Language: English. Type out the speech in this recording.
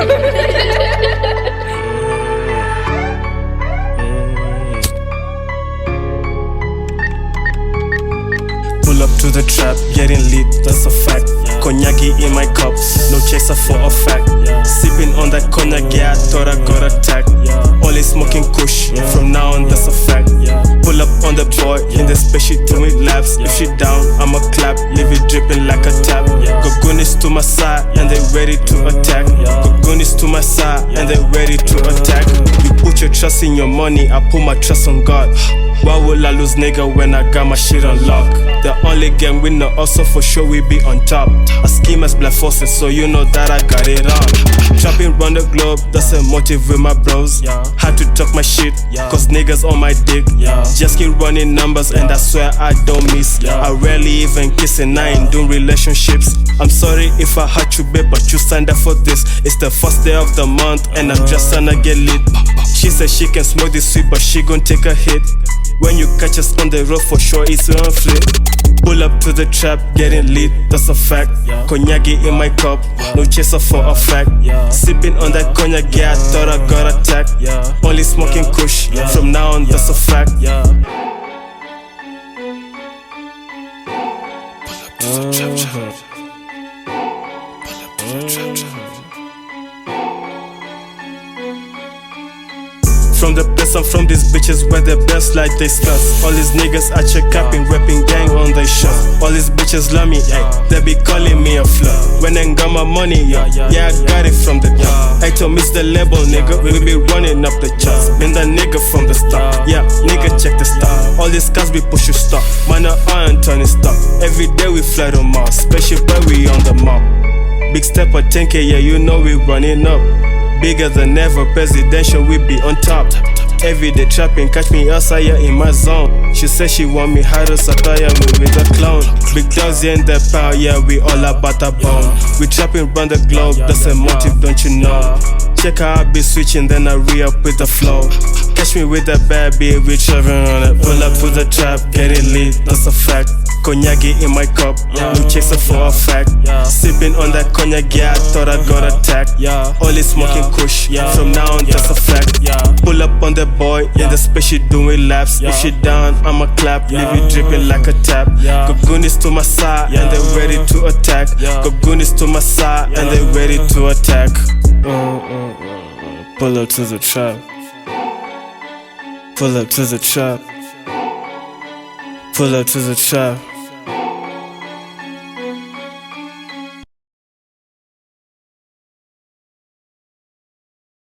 Pull up to the trap, getting lit, that's a fact. Cognac in my cup, no chaser for a fact. Sipping on that cognac, yeah, I thought I got attacked. Only smoking kush, from now on that's a fact. Pull up on the boy, in the space she doing laps. If she down, I'ma clap, leave it dripping like a tap. Gogoonies to my side, and they ready to attack. Gogoonies to my side, and they ready to attack. You put your trust in your money, I put my trust on God. Why would I lose, nigga, when I got my shit on lock? The only game winner, also for sure we be on top. I scheme as black forces, so you know that I got it on. Trapping round the globe, that's a motive with my bros. Had to talk my shit, cause niggas on my dick. Just keep running numbers, and I swear I don't miss. I rarely even kiss, and I ain't doing relationships. I'm sorry if I hurt you, babe, but you signed up for this. It's the first day of the month, and I'm just tryna get lit. She said she can smoke this sweet, but she gon' take a hit. When you catch us on the road, for sure it's gon' flip. Pull up to the trap, getting lit, that's a fact. Cognac in my cup, no chaser for a fact. Sipping on that cognac, yeah, I thought I got attacked. Only smoking kush, from now on that's a fact. Pull up to the trap, trap. Pull up to the trap, trap. From the place I'm from, these bitches wear their best like they studs. All these niggas I check capping, rapping gang on their shot. All these bitches love me, they be calling me a flirt. When I got my money, yeah, I got it from the top. I told miss the label, nigga, we be running up the charts. Been that nigga from the start, yeah, nigga check the start. All these cars we push you stop, man a iron turning stop. Every day we fly to Mars, spaceship where we on the map. Big step at 10K, yeah, you know we running up. Bigger than ever, presidential, we be on top. Every day trapping, catch me outside in my zone. She said she want me harder, satire me with a clown. Big dogs in the power, yeah, we all about a bone. We trapping round the globe, that's a motive, don't you know? Check how I be switching, then I re-up with the flow. Catch me with that bad bitch, we traveling on it. Pull up to the trap, get it lit, that's a fact. Cognac in my cup, no chaser for a fact. Sipping on that cognac, yeah, I thought I got attacked. Only smoking kush, from now on that's a fact. Pull up on the boy, in the space she doing laps. If she down, I'ma clap, leave it dripping like a tap. Gogoonies to my side, and they ready to attack. Gogoonies to my side, and they ready to attack. Pull up to the trap. Pull up to the trap. Pull up to the trap.